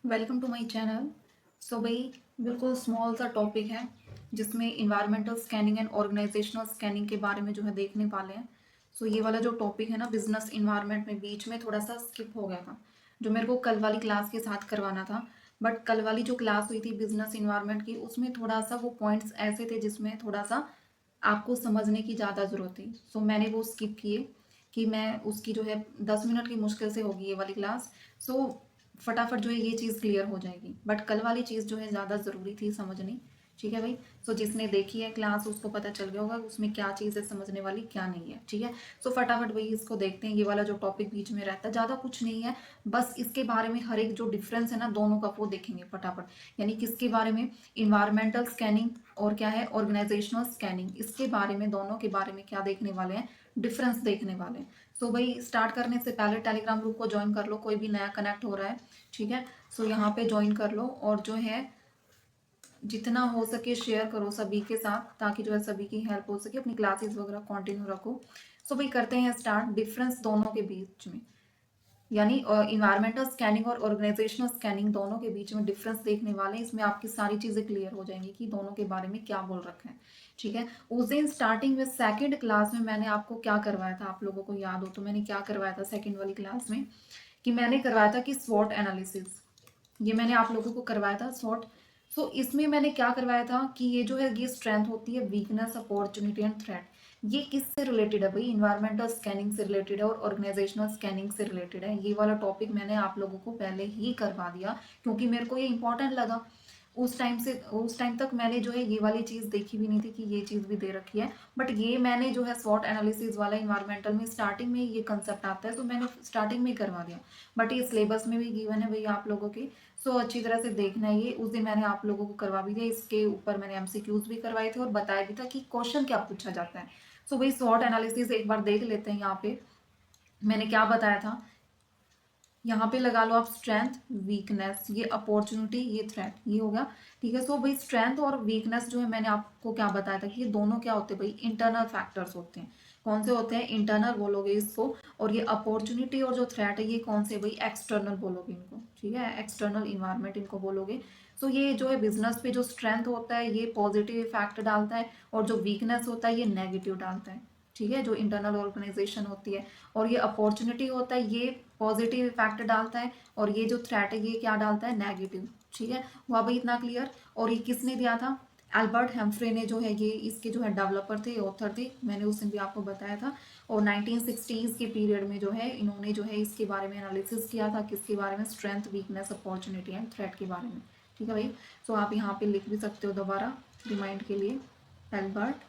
Welcome to my channel. So भाई, बिल्कुल small सा टॉपिक है जिसमें environmental scanning and organisational scanning के बारे में जो है देखने वाले हैं। सो ये वाला जो टॉपिक है ना, बिजनेस इन्वायरमेंट में बीच में थोड़ा सा स्किप हो गया था, जो मेरे को कल वाली क्लास के साथ करवाना था। बट कल वाली जो क्लास हुई थी बिजनेस इन्वायरमेंट की, उसमें थोड़ा सा वो पॉइंट्स ऐसे थे जिसमें थोड़ा सा आपको समझने की ज़्यादा ज़रूरत थी। सो मैंने वो स्किप किए कि मैं उसकी जो है 10 मिनट की मुश्किल से होगी ये वाली क्लास। सो फटाफट जो है ये चीज़ क्लियर हो जाएगी, बट कल वाली चीज़ जो है ज़्यादा ज़रूरी थी समझनी। ठीक है भाई। सो जिसने देखी है क्लास उसको पता चल गया होगा उसमें क्या चीज़ है समझने वाली, क्या नहीं है। ठीक है। सो फटाफट भाई इसको देखते हैं। ये वाला जो टॉपिक बीच में रहता है ज़्यादा कुछ नहीं है, बस इसके बारे में हर एक जो डिफरेंस है ना दोनों का वो देखेंगे फटाफट। यानी किसके बारे में, इन्वायरमेंटल स्कैनिंग और क्या है ऑर्गेनाइजेशनल स्कैनिंग, इसके बारे में दोनों के बारे में क्या देखने वाले हैं, डिफरेंस देखने वाले हैं। सो भाई स्टार्ट करने से पहले टेलीग्राम ग्रुप को ज्वाइन कर लो, कोई भी नया कनेक्ट हो रहा है। ठीक है। सो यहाँ पे ज्वाइन कर लो और जो है जितना हो सके शेयर करो सभी के साथ, ताकि जो है सभी की हेल्प हो सके, अपनी क्लासेस वगैरह कंटिन्यू रखो। सो भाई करते हैं स्टार्ट। डिफरेंस दोनों के बीच में, यानी इन्वायरमेंटल स्कैनिंग और ऑर्गेनाइजेशनल स्कैनिंग दोनों के बीच में डिफरेंस देखने वाले हैं। इसमें आपकी सारी चीज़ें क्लियर हो जाएंगी कि दोनों के बारे में क्या बोल रखे हैं। ठीक है। उस दिन स्टार्टिंग में सेकंड क्लास में मैंने आपको क्या करवाया था, आप लोगों को याद हो तो मैंने क्या करवाया था सेकंड वाली क्लास में, कि मैंने करवाया था कि स्वॉट एनालिसिस। ये मैंने आप लोगों को करवाया था स्वॉट। सो इसमें मैंने क्या करवाया था कि ये जो है ये स्ट्रेंथ होती है, वीकनेस, अपॉर्चुनिटी एंड थ्रेट। ये किससे रिलेटेड है भाई, इन्वायरमेंटल स्कैनिंग से रिलेटेड है और ऑर्गेनाइजेशनल स्कैनिंग से रिलेटेड है। ये वाला टॉपिक मैंने आप लोगों को पहले ही करवा दिया क्योंकि मेरे को ये इंपॉर्टेंट लगा। उस टाइम तक मैंने जो है ये वाली चीज़ देखी भी नहीं थी कि ये चीज़ भी दे रखी है। बट ये मैंने जो है स्वॉट एनालिसिस वाला इन्वायरमेंटल में स्टार्टिंग में ये कंसेप्ट आता है, तो मैंने स्टार्टिंग में ही करवा दिया। बट ये सिलेबस में भी गिवन है भैया आप लोगों के। सो अच्छी तरह से देखना है। ये उस दिन मैंने आप लोगों को करवा भी दिया, इसके ऊपर मैंने एमसीक्यूज भी करवाए थे और बताया भी था कि क्वेश्चन क्या पूछा जाता है। सो भाई स्वॉट एनालिसिस एक बार देख लेते हैं। यहाँ पे मैंने क्या बताया था, यहाँ पे लगा लो आप स्ट्रेंथ, वीकनेस, ये अपॉर्चुनिटी, ये थ्रेट, ये हो गया। ठीक है। सो भाई स्ट्रेंथ और वीकनेस जो है मैंने आपको क्या बताया था कि ये दोनों क्या होते हैं भाई, इंटरनल फैक्टर्स होते हैं। कौन से होते हैं, इंटरनल बोलोगे इसको। और ये अपॉर्चुनिटी और जो थ्रेट है ये कौन से भाई, एक्सटर्नल बोलोगे इनको। ठीक है, एक्सटर्नल इन्वायरमेंट इनको बोलोगे। सो ये जो है बिजनेस पे जो स्ट्रेंथ होता है ये पॉजिटिव इफेक्ट डालता है, और जो वीकनेस होता है ये नेगेटिव डालता है। ठीक है, जो इंटरनल ऑर्गेनाइजेशन होती है। और ये अपॉर्चुनिटी होता है ये पॉजिटिव इफेक्ट डालता है, और ये जो थ्रेट है ये क्या डालता है, नेगेटिव। ठीक है, हुआ भाई इतना क्लियर। और ये किसने दिया था, एल्बर्ट हेम्फ्रे ने जो है ये इसके जो है डेवलपर थे, ऑथर थे, मैंने उस दिन भी आपको बताया था। और 1960s के पीरियड में जो है इन्होंने जो है इसके बारे में एनालिसिस किया था, किसके बारे में, strength, weakness, opportunity and threat के बारे में। ठीक है भाई। सो आप यहाँ पे लिख भी सकते हो दोबारा रिमाइंड के लिए, एल्बर्ट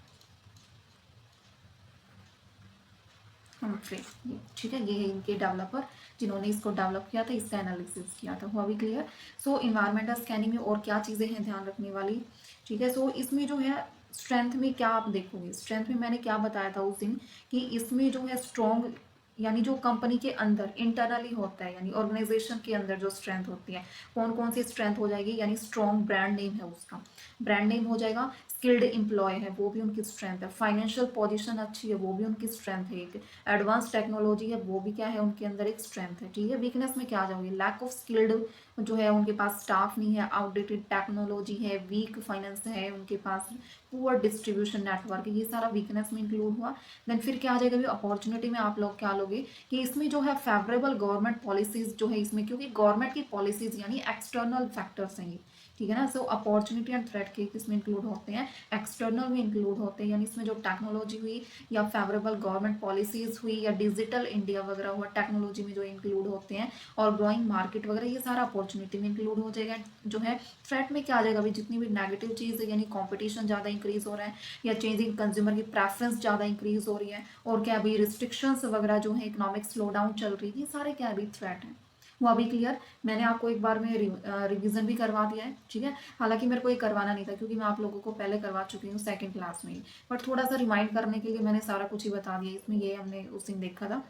हमफ्रे। ये ठीक है, ये है इनके डेवलपर जिन्होंने इसको डेवलप किया था, इसका एनालिसिस किया था। हुआ भी क्लियर। सो इन्वायरमेंटल स्कैनिंग में और क्या चीज़ें हैं ध्यान रखने वाली। ठीक है। सो इसमें जो है स्ट्रेंथ में क्या आप देखोगे, स्ट्रेंथ में मैंने क्या बताया था उस दिन कि इसमें जो है स्ट्रॉन्ग, यानी जो कंपनी के अंदर इंटरनली होता है, यानी ऑर्गेनाइजेशन के अंदर जो स्ट्रेंथ होती है, कौन कौन सी स्ट्रेंथ हो जाएगी, यानी स्ट्रॉन्ग ब्रांड नेम है उसका, ब्रांड नेम हो जाएगा। स्किल्ड एम्प्लॉय है वो भी उनकी स्ट्रेंथ है। फाइनेंशियल पोजीशन अच्छी है वो भी उनकी स्ट्रेंथ है। एक एडवांस टेक्नोलॉजी है वो भी क्या है, उनके अंदर एक स्ट्रेंथ है। ठीक है। वीकनेस में क्या आ जाओगे, लैक ऑफ स्किल्ड, जो है उनके पास स्टाफ नहीं है, आउटडेटेड टेक्नोलॉजी है, वीक फाइनेंस है उनके पास, पुअर डिस्ट्रीब्यूशन नेटवर्क, ये सारा वीकनेस में इंक्लूड हुआ। देन फिर क्या आ जाएगा भी अपॉर्चुनिटी में, आप लोग क्या लोगे कि इसमें जो है फेवरेबल गवर्नमेंट पॉलिसीज जो है इसमें, क्योंकि गवर्नमेंट की पॉलिसीज यानी एक्सटर्नल फैक्टर्स हैं ये। ठीक है ना। सो अपॉर्चुनिटी एंड थ्रेट के किसमें इंक्लूड होते हैं, एक्सटर्नल में इंक्लूड होते हैं। यानी इसमें जो टेक्नोलॉजी हुई, या फेवरेबल गवर्नमेंट पॉलिसीज हुई, या डिजिटल इंडिया वगैरह हुआ, टेक्नोलॉजी में जो इंक्लूड होते हैं, और ग्रोइंग मार्केट वगैरह, ये सारा अपॉर्चुनिटी में इंक्लूड हो जाएगा। जो है थ्रेट में क्या आ जाएगा भाई, जितनी भी नेगेटिव चीज़ है, यानी कॉम्पिटिशन ज़्यादा इंक्रीज हो रहा है, या चेंजिंग कंज्यूमर की प्रेफरेंस ज़्यादा इंक्रीज हो रही है, और क्या भाई रिस्ट्रिक्शंस वगैरह जो है, इकोनॉमिक स्लो डाउन चल रही है, ये सारे क्या भाई थ्रेट है। वो अभी क्लियर। मैंने आपको एक बार में रिवीजन भी करवा दिया है। ठीक है। हालांकि मेरे को ये करवाना नहीं था क्योंकि मैं आप लोगों को पहले करवा चुकी हूँ सेकंड क्लास में ही, बट थोड़ा सा रिमाइंड करने के लिए मैंने सारा कुछ ही बता दिया इसमें, ये हमने उस दिन देखा था।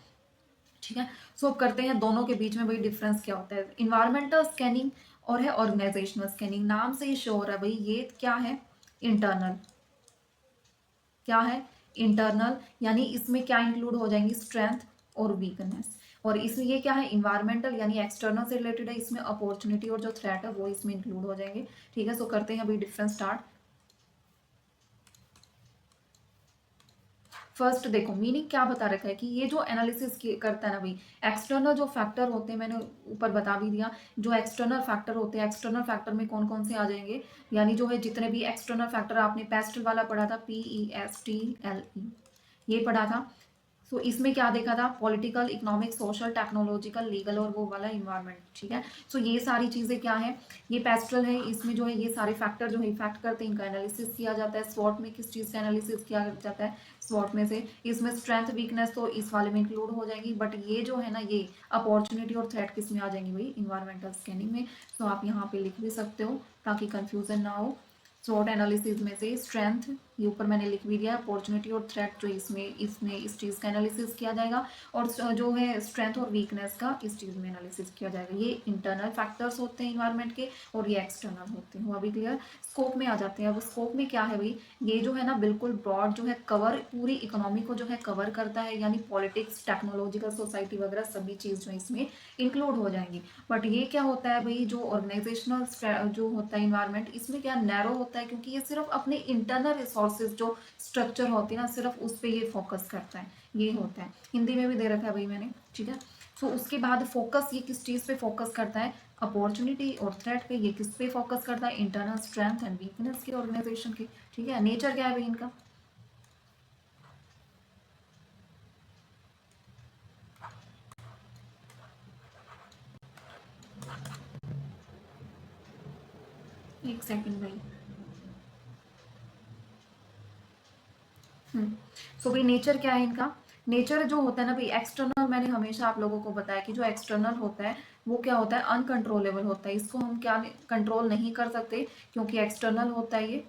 ठीक है। सो अब करते हैं दोनों के बीच में भाई डिफरेंस क्या होता है, इन्वायरमेंटल स्कैनिंग और है ऑर्गेनाइजेशनल स्कैनिंग। नाम से ही श्योर है भाई ये क्या है, इंटरनल। क्या है, इंटरनल, यानी इसमें क्या इंक्लूड हो जाएंगी, स्ट्रेंथ और वीकनेस। और इसमें ये क्या है, इन्वायरमेंटल यानी एक्सटर्नल से रिलेटेड है, इसमें अपॉर्चुनिटी और जो थ्रेट है वो इसमें इंक्लूड हो जाएंगे। ठीक है, सो करते हैं अभी डिफरेंस स्टार्ट। फर्स्ट देखो मीनिंग क्या बता रखा है कि ये जो एनालिसिस करता है ना भाई, एक्सटर्नल जो फैक्टर होते हैं, मैंने ऊपर बता भी दिया, जो एक्सटर्नल फैक्टर होते हैं, एक्सटर्नल फैक्टर में कौन कौन से आ जाएंगे, यानी जो है जितने भी एक्सटर्नल फैक्टर, आपने पेस्टल वाला पढ़ा था, PESTLE, ये पढ़ा था। सो इसमें क्या देखा था, political, economic, social, technological, legal और वो वाला इन्वायरमेंट। ठीक है, सो ये सारी चीज़ें क्या है, ये पेस्ट्रल है, इसमें जो है ये सारे फैक्टर जो है इफेक्ट करते हैं, इनका एनालिसिस किया जाता है। स्वॉट में किस चीज़ का एनालिसिस किया जाता है, स्वॉट में से इसमें स्ट्रेंथ वीकनेस तो इस वाले में इंक्लूड हो जाएगी, बट ये जो है ना, ये अपॉर्चुनिटी और थ्रेट किस में आ जाएंगी भाई, इन्वायरमेंटल स्कैनिंग में। सो आप यहाँ पे लिख भी सकते हो ताकि कंफ्यूजन ना हो। स्वॉट एनालिसिस में से स्ट्रेंथ, ये ऊपर मैंने लिख भी दिया, अपॉर्चुनिटी और थ्रेट जो इसमें इसमें इस चीज़ का एनालिसिस किया जाएगा, और जो है स्ट्रेंथ और वीकनेस का इस चीज़ में एनालिसिस किया जाएगा। ये इंटरनल फैक्टर्स होते हैं इन्वायरमेंट के, और ये एक्सटर्नल होते हैं। वो अभी क्लियर। स्कोप में आ जाते हैं। अब स्कोप में क्या है भाई, ये जो है ना बिल्कुल ब्रॉड जो है कवर, पूरी इकोनॉमी को जो है कवर करता है, यानी पॉलिटिक्स, टेक्नोलॉजिकल, सोसाइटी वगैरह सभी चीज़ जो इसमें इंक्लूड हो जाएंगी। बट ये क्या होता है भाई, जो ऑर्गेनाइजेशनल जो होता है इन्वायरमेंट, इसमें क्या नैरो होता है, क्योंकि ये सिर्फ अपने इंटरनल रिसोर्सेज जो स्ट्रक्चर होती है ना, सिर्फ उस पर ये फोकस करता है। ये होता है, हिंदी में भी दे रखा है भाई मैंने। ठीक है, सो उसके बाद फोकस ये किस चीज़ पे फोकस करता है, अपॉर्चुनिटी और थ्रेट पे। ये किस पे फोकस करता है, इंटरनल स्ट्रेंथ एंड वीकनेस के ऑर्गेनाइजेशन के। ठीक है, नेचर क्या है भाई इनका। एक सेकंड भाई। सो भाई नेचर क्या है इनका, नेचर जो होता है ना भाई, एक्सटर्नल, मैंने हमेशा आप लोगों को बताया कि जो एक्सटर्नल होता है वो क्या होता है, अनकंट्रोलेबल होता है। इसको हम क्या कंट्रोल नहीं कर सकते, क्योंकि एक्सटर्नल होता है ये।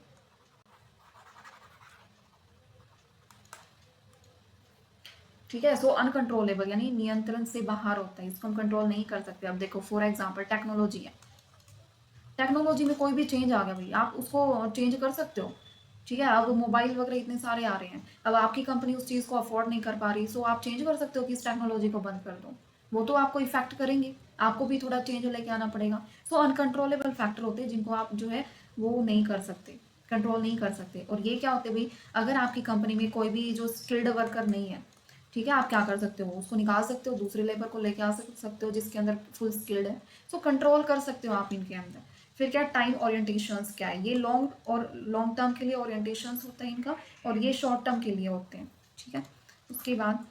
ठीक है, सो अनकंट्रोलेबल यानी नियंत्रण से बाहर होता है, इसको हम कंट्रोल नहीं कर सकते। अब देखो फॉर एग्जांपल टेक्नोलॉजी है, टेक्नोलॉजी में कोई भी चेंज आ गया भाई, आप उसको चेंज कर सकते हो। ठीक है, अब मोबाइल वगैरह इतने सारे आ रहे हैं, अब आपकी कंपनी उस चीज़ को अफोर्ड नहीं कर पा रही, सो आप चेंज कर सकते हो कि इस टेक्नोलॉजी को बंद कर दो। वो तो आपको इफेक्ट करेंगे, आपको भी थोड़ा चेंज लेके आना पड़ेगा। सो अनकंट्रोलेबल फैक्टर होते हैं जिनको आप जो है वो नहीं कर सकते, कंट्रोल नहीं कर सकते। और ये क्या होते हैं भाई, अगर आपकी कंपनी में कोई भी जो स्किल्ड वर्कर नहीं है, ठीक है, आप क्या कर सकते हो, उसको निकाल सकते हो, दूसरे लेबर को लेके आ सकते हो जिसके अंदर फुल स्किल्ड है। सो कंट्रोल कर सकते हो आप इनके अंदर। फिर क्या, टाइम ओरिएंटेशंस क्या है, ये लॉन्ग टर्म के लिए ओरिएंटेशंस होता है इनका, और ये शॉर्ट टर्म के लिए होते हैं। ठीक है, उसके बाद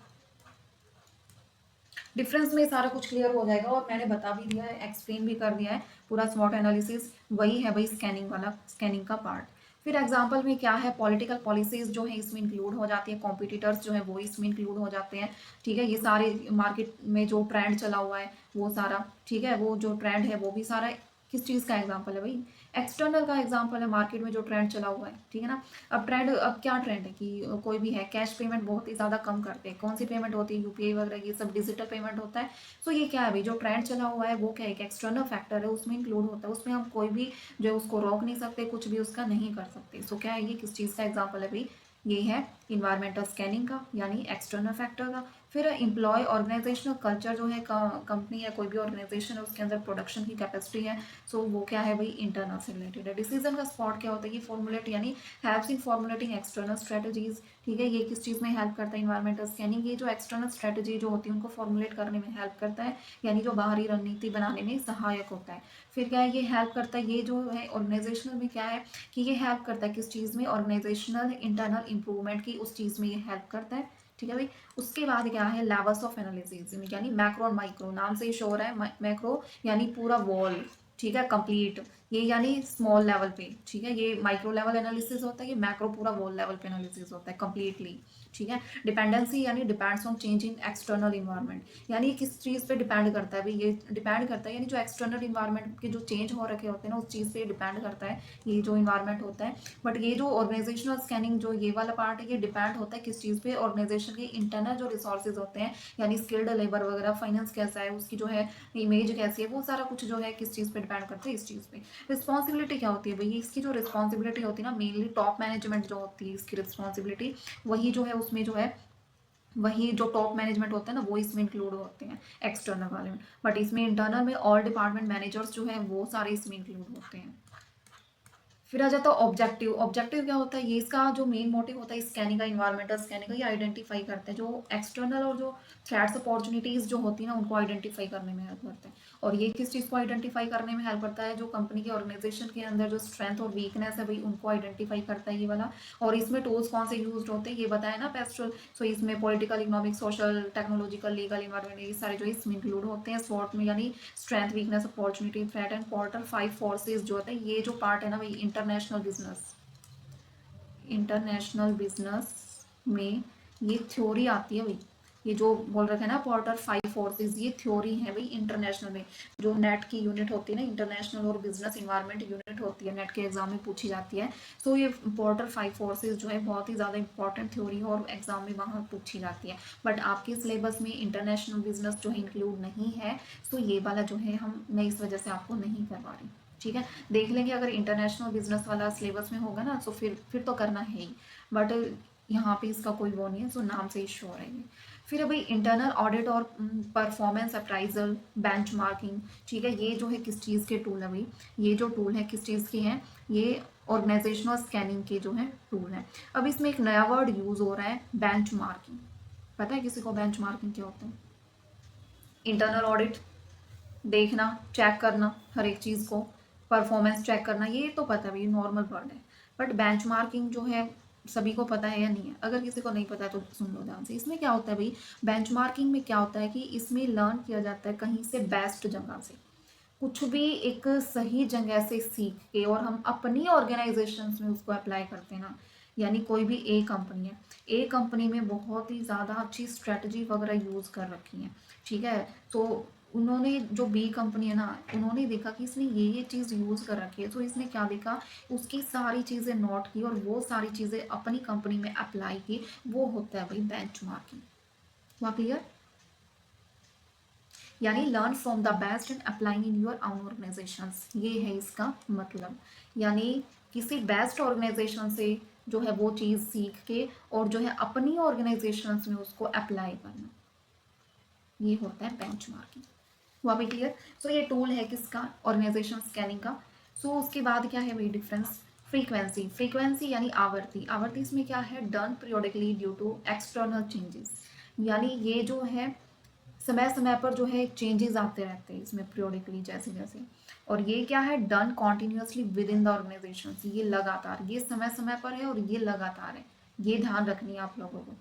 डिफरेंस में सारा कुछ क्लियर हो जाएगा, और मैंने बता भी दिया है, एक्सप्लेन भी कर दिया है पूरा। स्वॉट एनालिसिस वही है भाई, स्कैनिंग वाला, स्कैनिंग का पार्ट। फिर एग्जाम्पल में क्या है, पॉलिटिकल पॉलिसीज जो है इसमें इंक्लूड हो जाती है, कॉम्पिटिटर्स जो है वो इसमें इंक्लूड हो जाते हैं। ठीक है, ये सारे मार्केट में जो ट्रेंड चला हुआ है वो सारा, ठीक है, वो जो ट्रेंड है वो भी सारा किस चीज़ का एग्जाम्पल है भाई, एक्सटर्नल का एग्जाम्पल है, मार्केट में जो ट्रेंड चला हुआ है। ठीक है ना, अब क्या ट्रेंड है कि कोई भी है कैश पेमेंट बहुत ही ज़्यादा कम करते हैं, कौन सी पेमेंट होती है, यूपीआई वगैरह, ये सब डिजिटल पेमेंट होता है। सो ये क्या है भाई, जो ट्रेंड चला हुआ है वो क्या है, एक एक्सटर्नल फैक्टर है, उसमें इंक्लूड होता है, उसमें हम कोई भी जो है उसको रोक नहीं सकते, कुछ भी उसका नहीं कर सकते। सो क्या है, ये किस चीज़ का एग्जाम्पल है भाई, ये है इन्वायरमेंटल स्कैनिंग का, यानी एक्सटर्नल फैक्टर का। फिर एम्प्लॉय ऑर्गेनाइजेशनल कल्चर जो है, कंपनी या कोई भी ऑर्गेनाइजेशन है उसके अंदर प्रोडक्शन की कैपेसिटी है, सो वो क्या है भाई, इंटरनल से रिलेटेड है। डिसीजन का स्पॉट क्या होता है, ये फॉर्मुलेट यानी helps in formulating external strategies. ठीक है, ये किस चीज़ में हेल्प करता है, इन्वायरमेंटल स्कैनिंग, ये जो एक्सटर्नल स्ट्रेटजी जो होती है उनको फॉर्मुलेट करने में हेल्प करता है, यानी जो बाहरी रणनीति बनाने में सहायक होता है। फिर क्या है, ये हेल्प करता है, ये जो है ऑर्गेनाइजेशनल में क्या है कि ये हेल्प करता है किस चीज़ में, ऑर्गेनाइजेशनल इंटरनल इंप्रूवमेंट की उस चीज़ में ये हेल्प करता है। ठीक है भाई, उसके बाद क्या है, लेवल्स ऑफ एनालिसिस, यानी मैक्रो और माइक्रो, नाम से ही श्योर है, मैक्रो यानी पूरा वॉल, ठीक है, कंप्लीट, ये यानी स्मॉल लेवल पे। ठीक है, ये माइक्रो लेवल एनालिसिस होता है, ये मैक्रो पूरा वॉल लेवल पे एनालिसिस होता है कंप्लीटली। ठीक है, डिपेंडेंसी यानी depends on change in external environment, यानी किस चीज़ पे डिपेंड करता है भाई, ये डिपेंड करता है, यानी जो एक्सटर्नल इन्वायरमेंट के जो चेंज हो रखे होते हैं ना, उस चीज़ पे डिपेंड करता है ये जो इन्वायरमेंट होता है। बट ये जो ऑर्गेनाइजेशनल स्कैनिंग जो ये वाला पार्ट है, ये डिपेंड होता है किस चीज़ पे, ऑर्गेनाइजेशन के इंटरनल जो रिसोर्सेज होते हैं, यानी स्किल्ड लेबर वगैरह, फाइनेंस कैसा है, उसकी जो है इमेज कैसी है, वो सारा कुछ जो है किस चीज़ पे डिपेंड करता है, इस चीज़ पे। रिस्पॉन्सिबिलिटी क्या होती है भाई, इसकी जो रिस्पॉन्सिबिलिटी होती है ना, मेनली टॉप मैनेजमेंट जो होती है, इसकी रिस्पॉन्सिबिलिटी वही जो है उसमें जो है वही जो टॉप मैनेजमेंट होते हैं ना वो इसमें इंक्लूड होते हैं एक्सटर्नल वाले में, बट इसमें इंटरनल में ऑल डिपार्टमेंट मैनेजर्स जो है वो सारे इसमें इंक्लूड होते हैं। फिर आ जाता है ऑब्जेक्टिव। ऑब्जेक्टिव क्या होता है, ये इसका जो मेन मोटिव होता है स्कैनिंग का, इन्वायरमेंटल स्कैनिंग का, ये आइडेंटिफाई करते हैं जो एक्सटर्नल और जो थ्रेट्स अपॉर्चुनिटीज जो होती है ना उनको आइडेंटिफाई करने में हेल्प करते हैं। और ये किस चीज़ को आइडेंटिफाई करने में हेल्प करता है, जो कंपनी के ऑर्गेनाइजेशन के अंदर जो स्ट्रेंथ और वीकनेस है भाई उनको आइडेंटिफाई करता है ये वाला। और इसमें टूल्स कौन से यूज होते हैं ये बताया ना पेस्टल। सो इसमें political, economic, social, technological, legal, environment, ये सारे जो इसमें इंक्लूड होते हैं स्वॉट में, यानी strength, weakness, opportunity, threat and quarter 5 forces जो होते हैं। ये जो पार्ट है ना भाई इंटरनेशनल बिजनेस, इंटरनेशनल बिजनेस में ये थ्योरी आती है भाई। ये जो बोल रखे हैं ना क्वार्टर 5 फोर्सेज, ये थ्योरी है भाई इंटरनेशनल में। जो नेट की यूनिट होती है ना, इंटरनेशनल और बिजनेस इन्वायरमेंट यूनिट होती है, नेट के एग्जाम में पूछी जाती है। सो ये क्वार्टर 5 फोर्सेज जो है बहुत ही ज़्यादा इंपॉर्टेंट थ्योरी है और एग्जाम में वहाँ पूछी जाती है। बट आपके सिलेबस में इंटरनेशनल बिजनेस जो है इंक्लूड नहीं है। सो ये वाला जो है मैं इस वजह से आपको नहीं करवा रही। ठीक है, देख लेंगे अगर इंटरनेशनल बिजनेस वाला सिलेबस में होगा ना तो फिर तो करना है ही। बट यहाँ पे इसका कोई वो नहीं है, सो नाम से ही श्योर है ये। फिर अभी इंटरनल ऑडिट और परफॉर्मेंस अप्राइजल, बेंचमार्किंग। ठीक है, ये जो है किस चीज़ के टूल है भाई, ये जो टूल है किस चीज़ के हैं, ये ऑर्गेनाइजेशनल स्कैनिंग के जो है टूल है। अब इसमें एक नया वर्ड यूज हो रहा है, बेंचमार्किंग। पता है किसी को बेंचमार्किंग क्या होता है? इंटरनल ऑडिट देखना, चेक करना हर एक चीज़ को, परफॉर्मेंस चेक करना, ये तो पता है भाई, नॉर्मल वर्ड है। बट बेंचमार्किंग जो है सभी को पता है या नहीं है? अगर किसी को नहीं पता है तो सुन लो ध्यान से। इसमें क्या होता है भाई, बेंचमार्किंग में क्या होता है कि इसमें लर्न किया जाता है कहीं से बेस्ट जगह से, कुछ भी एक सही जगह से सीख के और हम अपनी ऑर्गेनाइजेशन में उसको अप्लाई करते हैं ना। यानी कोई भी ए कंपनी है, ए कंपनी में बहुत ही ज़्यादा अच्छी स्ट्रेटजी वगैरह यूज़ कर रखी है। ठीक है, तो उन्होंने जो बी कंपनी है ना, उन्होंने देखा कि इसने ये चीज़ यूज़ कर रखी है, तो इसने क्या देखा, उसकी सारी चीज़ें नोट की और वो सारी चीज़ें अपनी कंपनी में अप्लाई की। वो होता है भाई बेंचमार्किंग। हुआ क्लियर? यानी learn from the best and applying in your own organisations, ये है इसका मतलब। यानी किसी बेस्ट ऑर्गेनाइजेशन से जो है वो चीज़ सीख के और जो है अपनी ऑर्गेनाइजेशंस में उसको अप्लाई करना, ये होता है बेंचमार्किंग। हुआ भी क्लियर? सो ये टूल है किसका, ऑर्गेनाइजेशन स्कैनिंग का। सो उसके बाद क्या है भाई डिफरेंस, फ्रीक्वेंसी। फ्रीक्वेंसी यानी आवर्ती। आवर्ती इसमें क्या है, done periodically due to external changes. यानी ये जो है समय समय पर जो है चेंजेस आते रहते हैं इसमें पीरियोडिकली जैसे जैसे। और ये क्या है, done continuously within the organization, ये लगातार, ये समय समय पर है और ये लगातार है, ये ध्यान रखनी है आप लोगों को।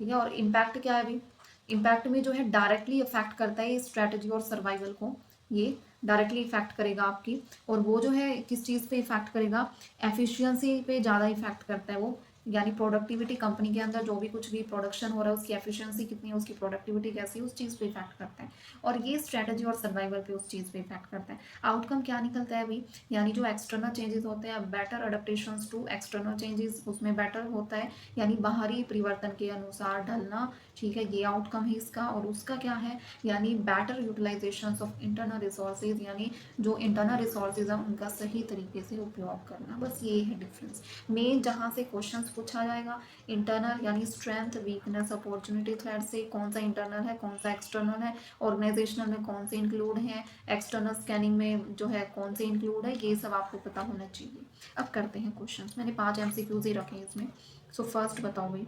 ठीक है, और इम्पैक्ट क्या है अभी, इम्पैक्ट में जो है डायरेक्टली इफेक्ट करता है स्ट्रेटजी और सर्वाइवल को, ये डायरेक्टली इफेक्ट करेगा आपकी। और वो जो है किस चीज़ पे इफेक्ट करेगा, एफिशिएंसी पे ज़्यादा इफेक्ट करता है वो। यानी प्रोडक्टिविटी, कंपनी के अंदर जो भी कुछ भी प्रोडक्शन हो रहा है उसकी एफिशिएंसी कितनी है, उसकी प्रोडक्टिविटी कैसी है, उस चीज़ पे इफेक्ट करता है। और ये स्ट्रेटजी और सर्वाइवल पे उस चीज़ पे इफेक्ट करता है। आउटकम क्या निकलता है अभी, यानी जो एक्सटर्नल चेंजेस होते हैं, better adaptation to external changes, उसमें बेटर होता है, यानी बाहरी परिवर्तन के अनुसार ढलना। ठीक है, ये आउटकम है इसका। और उसका क्या है, यानी better utilization of internal resources, यानी जो इंटरनल रिसोर्सेज है उनका सही तरीके से उपयोग करना। बस ये है डिफरेंस मेन जहाँ से क्वेश्चंस पूछा जाएगा। इंटरनल यानी स्ट्रेंथ, वीकनेस, अपॉर्चुनिटी, थ्रेड से कौन सा इंटरनल है कौन सा एक्सटर्नल है, ऑर्गेनाइजेशनल में कौन से इंक्लूड हैं, एक्सटर्नल स्कैनिंग में जो है कौन से इंक्लूड है, ये सब आपको पता होना चाहिए। अब करते हैं क्वेश्चन, मैंने 5 MCQs ही रखे हैं इसमें। सो फर्स्ट बताओ भाई,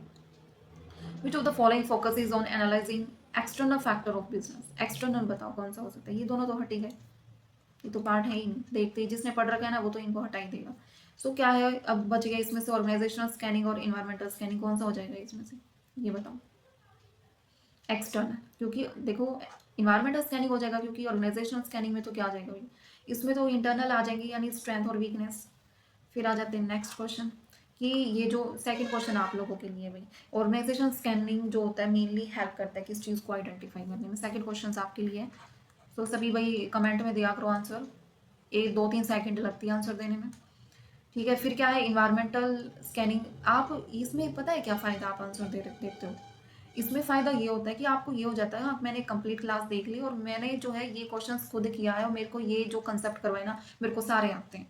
which of the following focus is on analysing external factor of business. External बताओ कौन सा हो सकता है, ये दोनों तो हट ही गए, ये तो पार्ट है ही नहीं, देखते ही जिसने पढ़ रखा है ना वो तो इनको हटा ही देगा। सो क्या है अब बच गया इसमें से, ऑर्गेनाइजेशनल स्कैनिंग और इन्वायरमेंटल स्कैनिंग, कौन सा हो जाएगा इसमें से, ये बताओ। एक्सटर्नल, क्योंकि देखो इन्वायरमेंटल स्कैनिंग हो जाएगा, क्योंकि ऑर्गेनाइजेशनल स्कैनिंग में तो क्या आ जाएगा भाई, इसमें तो इंटरनल आ जाएंगे, यानी स्ट्रेंथ और वीकनेस। फिर आ जाते हैं नेक्स्ट क्वेश्चन, कि ये जो सेकंड क्वेश्चन आप लोगों के लिए भाई, ऑर्गेनाइजेशन स्कैनिंग जो होता है मेनली हेल्प करता है किस चीज़ को आइडेंटिफाई करने में। सेकंड क्वेश्चन आपके लिए, तो सभी भाई कमेंट में दिया करो आंसर, 1 2 3 सेकंड लगती है आंसर देने में। ठीक है, फिर क्या है इन्वायरमेंटल स्कैनिंग। आप इसमें पता है क्या फ़ायदा, आप आंसर देखते हो, इसमें फ़ायदा ये होता है कि आपको ये हो जाता है, आप मैंने कंप्लीट क्लास देख ली और मैंने जो है ये क्वेश्चंस खुद किया है और मेरे को ये जो कंसेप्ट करवाए ना मेरे को सारे आते हैं।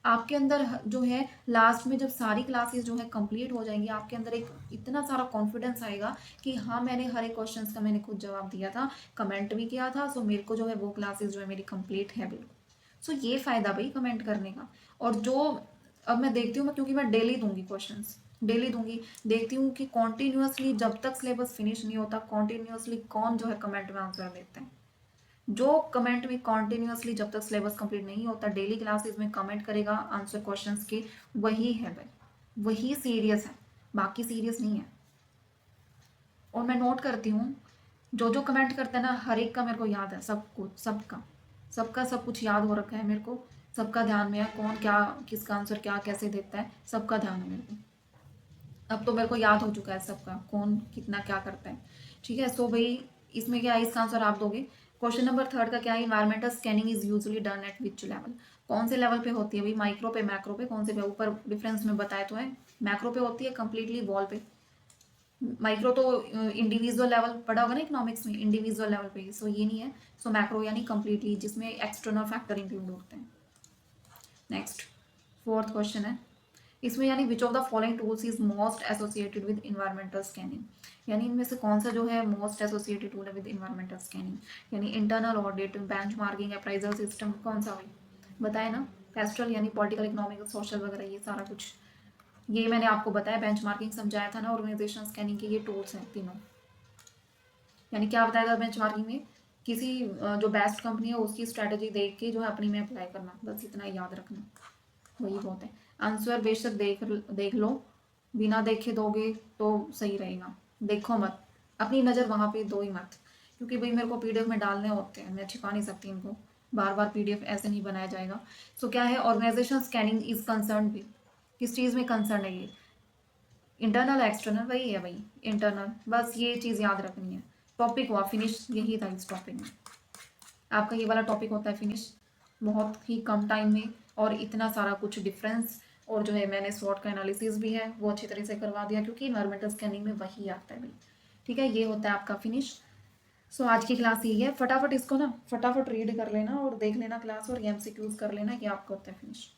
आपके अंदर जो है लास्ट में जब सारी क्लासेस जो है कंप्लीट हो जाएंगी, आपके अंदर एक इतना सारा कॉन्फिडेंस आएगा कि हाँ मैंने हर एक क्वेश्चन का मैंने खुद जवाब दिया था, कमेंट भी किया था, सो मेरे को जो है वो क्लासेस जो है मेरी कंप्लीट है बिल्कुल। सो ये फ़ायदा भाई कमेंट करने का। और जो अब मैं देखती हूँ, मैं क्योंकि मैं डेली दूंगी क्वेश्चंस, डेली दूंगी, देखती हूँ कि कॉन्टिन्यूसली जब तक सिलेबस फिनिश नहीं होता कॉन्टिन्यूसली कौन जो है कमेंट में आंसर देते हैं। जो कमेंट में कॉन्टिन्यूसली जब तक सिलेबस कंप्लीट नहीं होता डेली क्लासेस में कमेंट करेगा आंसर क्वेश्चंस के, वही है भाई, वही सीरियस है, बाकी सीरियस नहीं है। और मैं नोट करती हूँ जो जो कमेंट करते हैं ना हर एक का मेरे को याद है, सब कुछ, सबका सबका सब कुछ याद हो रखा है मेरे को, सबका ध्यान में है कौन क्या किसका आंसर क्या कैसे देता है, सबका ध्यान है मेरे को। अब तो मेरे को याद हो चुका है सबका कौन कितना क्या करता है। ठीक है, सो भाई इसमें क्या है, इसका आंसर आप दोगे। क्वेश्चन नंबर थर्ड का क्या है, environmental scanning is usually done at which level. कौन से लेवल पे होती है भाई, माइक्रो पे मैक्रो पे, कौन से पे, ऊपर डिफरेंस में बताया तो है, मैक्रो पे होती है कंप्लीटली वॉल पे, माइक्रो तो इंडिविजुअल लेवल पढ़ा होगा ना इकोनॉमिक्स में, इंडिविजुअल लेवल पे, सो ये नहीं है। सो मैक्रो यानी कंप्लीटली जिसमें एक्सटर्नल फैक्टर इंक्लूड होते हैं। नेक्स्ट फोर्थ क्वेश्चन है, इसमें यानी which of the following tools is most associated with environmental scanning. यानी इनमें से कौन सा जो है मोस्ट एसोसिएटेड टूल है विद इन्वायरमेंटल स्कैनिंग, यानी internal audit, benchmarking, appraisal system, कौन सा भाई बताए ना, कैस्ट्रल यानी पॉलिटिकल इकोनॉमिक सोशल वगैरह ये सारा कुछ, ये मैंने आपको बताया, बेंचमार्किंग समझाया था ना, ऑर्गेनाइजेशन स्कैनिंग के ये टूल्स हैं तीनों। यानी क्या बताया था बेंचमार्किंग में, किसी जो बेस्ट कंपनी है उसकी स्ट्रैटेजी देख के जो है अपनी में अप्लाई करना, बस इतना याद रखना, वही बहुत है। आंसर बेशक देख देख लो, बिना देखे दोगे तो सही रहेगा, देखो मत, अपनी नज़र वहाँ पे दो ही मत, क्योंकि भाई मेरे को पीडीएफ में डालने होते हैं, मैं छिपा नहीं सकती इनको, बार बार पीडीएफ ऐसे नहीं बनाया जाएगा। सो क्या है, ऑर्गेनाइजेशन स्कैनिंग इज कंसर्न भी, किस चीज़ में कंसर्न है ये, इंटरनल एक्सटर्नल, वही है भाई इंटरनल, बस ये चीज़ याद रखनी है। टॉपिक हुआ फिनिश, यही था इस टॉपिक में, आपका ये वाला टॉपिक होता है फिनिश, बहुत ही कम टाइम में और इतना सारा कुछ डिफरेंस, और जो है मैंने स्वॉट का एनालिसिस भी है वो अच्छी तरह से करवा दिया, क्योंकि इन्वायरमेंटल स्कैनिंग में वही आता है भाई। ठीक है, ये होता है आपका फिनिश। सो आज की क्लास यही है, फटाफट इसको ना फटाफट रीड कर लेना और देख लेना क्लास, और एमसीक्यूज कर लेना कि आपका होता है फिनिश।